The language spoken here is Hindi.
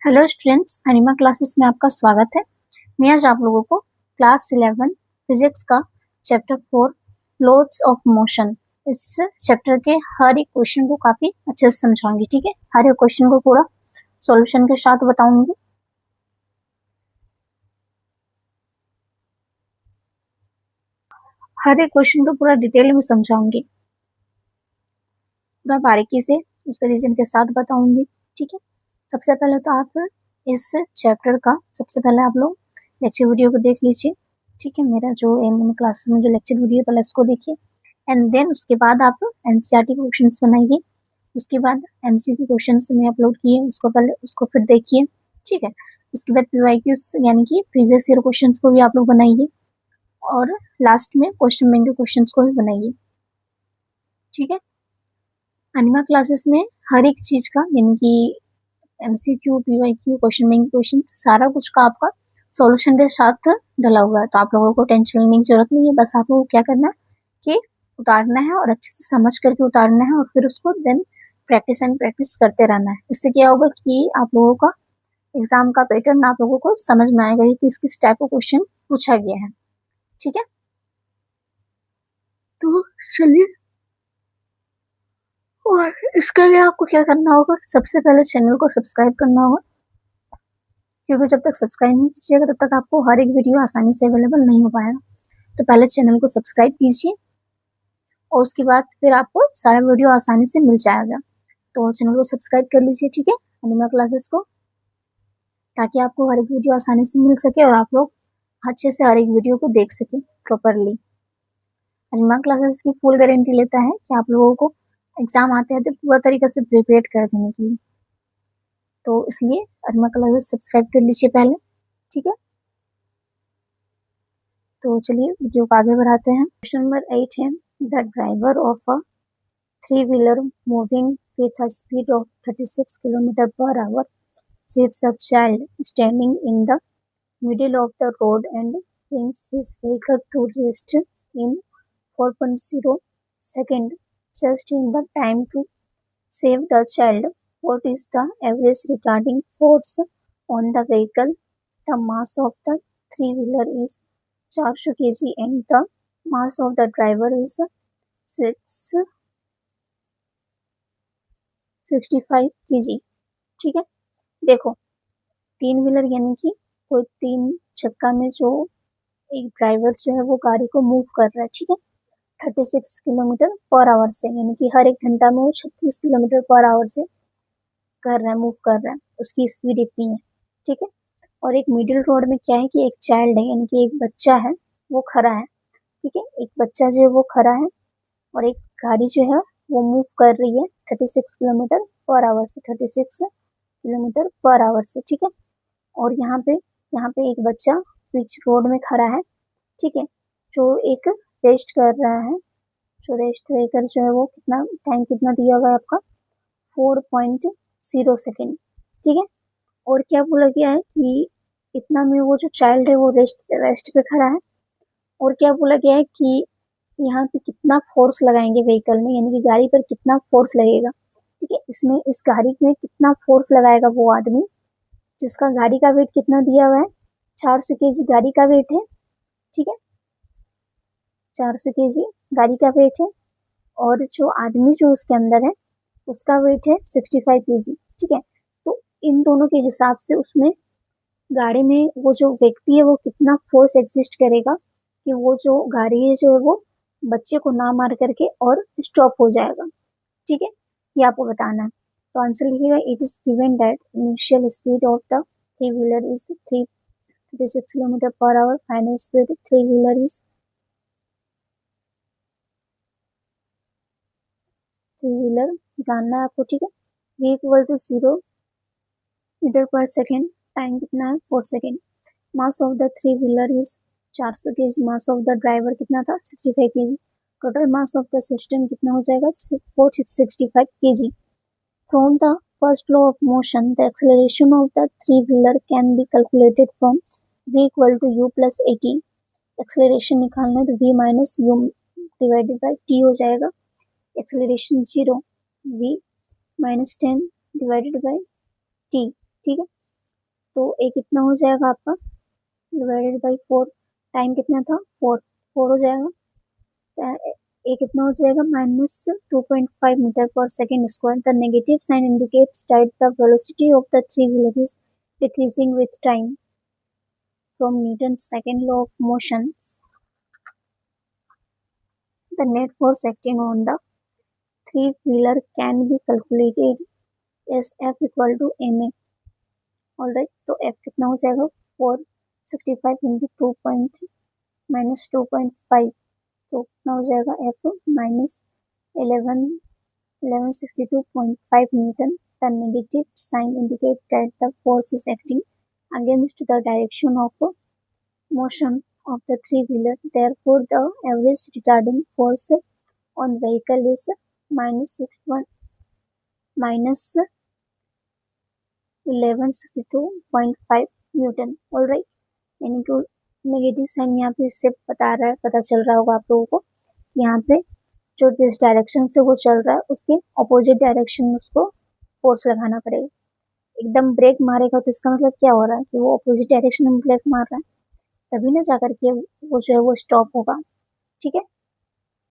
हेलो स्टूडेंट्स, अनिमा क्लासेस में आपका स्वागत है। मैं आज आप लोगों को क्लास 11 फिजिक्स का चैप्टर 4 लॉज ऑफ मोशन, इस चैप्टर के हर एक क्वेश्चन को काफी अच्छे से समझाऊंगी। ठीक है, हर एक क्वेश्चन को पूरा सॉल्यूशन के साथ बताऊंगी। हर एक क्वेश्चन को पूरा डिटेल में समझाऊंगी, पूरा बारीकी से उसके रीजन के साथ बताऊंगी। ठीक है, सबसे पहले तो आप इस चैप्टर का सबसे पहले आप लोग लेक्चर वीडियो को देख लीजिए। ठीक है, मेरा जो एम क्लासेस में जो लेक्चर वीडियो पहले उसको देखिए, एंड देन उसके बाद आप एनसीईआरटी के क्वेश्चंस बनाइए। उसके बाद एमसीक्यू क्वेश्चंस में अपलोड किए, उसको पहले उसको फिर देखिए। ठीक है, उसके बाद पीवाईक्यूज यानी कि प्रीवियस ईयर क्वेश्चंस को भी आप लोग बनाइए, और लास्ट में क्वेश्चन बैंक के क्वेश्चंस को भी बनाइए। ठीक है, अनिमा क्लासेस में हर एक चीज का यानी कि MCQ, PYQ, question bank question सारा कुछ का आपका सॉल्यूशन के साथ डला हुआ है, तो आप लोगों को टेंशन लेने की जरूरत नहीं है। बस आप लोगों को क्या करना है कि उतारना है और अच्छे से समझ करके उतारना है, और फिर उसको देन प्रैक्टिस एंड प्रैक्टिस करते रहना है। इससे क्या होगा कि आप लोगों का एग्जाम का पैटर्न आप लोगों को समझ में आएगा कि किस टाइप का क्वेश्चन पूछा गया है। ठीक है, तो चलिए, और इसके लिए आपको क्या करना होगा, सबसे पहले चैनल को सब्सक्राइब करना होगा, क्योंकि जब तक सब्सक्राइब नहीं कीजिएगा तब तक आपको हर एक वीडियो आसानी से अवेलेबल नहीं हो पाएगा। तो पहले चैनल को सब्सक्राइब कीजिए, और उसके बाद फिर आपको सारा वीडियो आसानी से मिल जाएगा। तो चैनल को सब्सक्राइब कर लीजिए, ठीक है, अनिमा क्लासेस को, ताकि आपको हर एक वीडियो आसानी से मिल सके और आप लोग अच्छे से हर एक वीडियो को देख सके प्रॉपरली। अनिमा क्लासेस की फुल गारंटी लेता है कि आप लोगों को एग्जाम आते आते पूरा तरीके से प्रिपेयर कर देने के लिए। तो इसलिए अनिमा क्लासेस सब्सक्राइब कर लीजिए पहले। ठीक है, तो चलिए वीडियो को आगे बढ़ाते हैं। क्वेश्चन नंबर 8 है, the driver of a 3-wheeler moving with a speed of 36 km per hour sees a child standing in the middle of the road and brings his vehicle to rest in 4.0 seconds, just in the time to save the child. What is the average retarding force on the vehicle? The mass of the three-wheeler is 400 kg and the mass of the driver is 665 kg. ठीक है, देखो, 3-व्हीलर यानी कि कोई 3 चक्का में जो एक ड्राइवर जो है वो गाड़ी को मूव कर रहा है। ठीक है, 36 किलोमीटर पर आवर से, यानी कि हर एक घंटा में वो 36 किलोमीटर पर आवर से कर रहा है, मूव कर रहा है, उसकी स्पीड इतनी है। ठीक है, और एक मिडिल रोड में क्या है कि एक चाइल्ड है, यानी कि एक बच्चा है, वो खड़ा है। ठीक है, एक बच्चा जो है वो खड़ा है, और एक गाड़ी जो है वो मूव कर रही है 36 किलोमीटर पर आवर से, 36 किलोमीटर पर आवर से। ठीक है, और यहाँ पे एक बच्चा बीच रोड में खड़ा है। ठीक है, जो एक रेस्ट कर रहा है, जो रेस्ट लेकर जो है वो कितना टाइम कितना दिया हुआ है आपका 4.0 सेकेंड। ठीक है, और क्या बोला गया है कि इतना में वो जो चाइल्ड है वो रेस्ट पे खड़ा है, और क्या बोला गया है कि यहाँ पे कितना फोर्स लगाएंगे व्हीकल में, यानी कि गाड़ी पर कितना फोर्स लगेगा। ठीक है, इसमें इस गाड़ी में कितना फोर्स लगाएगा वो आदमी जिसका गाड़ी का वेट कितना दिया हुआ है, 400 kg गाड़ी का वेट है। ठीक है, 400 kg गाड़ी का वेट है, और जो आदमी जो उसके अंदर है उसका वेट है 65 kg। ठीक है, तो इन दोनों के हिसाब से उसमें गाड़ी में वो जो व्यक्ति है वो कितना फोर्स एग्जिस्ट करेगा कि वो जो गाड़ी है जो है वो बच्चे को ना मार करके और स्टॉप हो जाएगा। ठीक है, ये आपको बताना है। तो आंसर लिखिएगा, it is given that initial speed of the three-wheeler is 336 kilometre per hour, final speed three-wheeler is three-wheeler जानना है आपको। ठीक है, v equal to 0 metre per second, time कितना है 4 second, mass of the three-wheeler is 400 kg, mass of the driver कितना था 65 kg, total mass of the system कितना हो जाएगा 465 kg। From the first law of motion the acceleration of the three wheeler can be calculated from v equal to u plus 80। Acceleration निकालना है तो v minus u divided by t हो जाएगा। Acceleration 0, v minus 10 divided by t। ठीक है। तो ए कितना हो जाएगा आपका डिवाइडेड बाई 4, टाइम कितना था 4 हो जाएगा। ए कितना हो जाएगा -2.5 metre per second square. The negative sign indicates that the velocity of the three wheeler is decreasing with time. From Newton second law of motion, the net force acting on the three-wheeler can be calculated as F equal to ma। Alright, तो F कितना हो जाएगा 465 इंटू 2 माइनस 2.5, तो कितना हो जाएगा F minus 1162.5 Newton. The negative sign indicates that the force is acting against the direction of motion of the three-wheeler. Therefore, the average retarding force on vehicle is minus 1162.5 Newton. Alright, यानी कि नेगेटिव साइन यहाँ पे इससे पता चल रहा होगा आप लोगों को कि यहाँ पे जो जिस डायरेक्शन से वो चल रहा है उसके ऑपोजिट डायरेक्शन में उसको फोर्स लगाना पड़ेगा। एकदम ब्रेक मारेगा तो इसका मतलब क्या हो रहा है कि वो ऑपोजिट डायरेक्शन में ब्रेक मार रहा है, तभी ना जाकर के वो जो है वो स्टॉप होगा। ठीक है,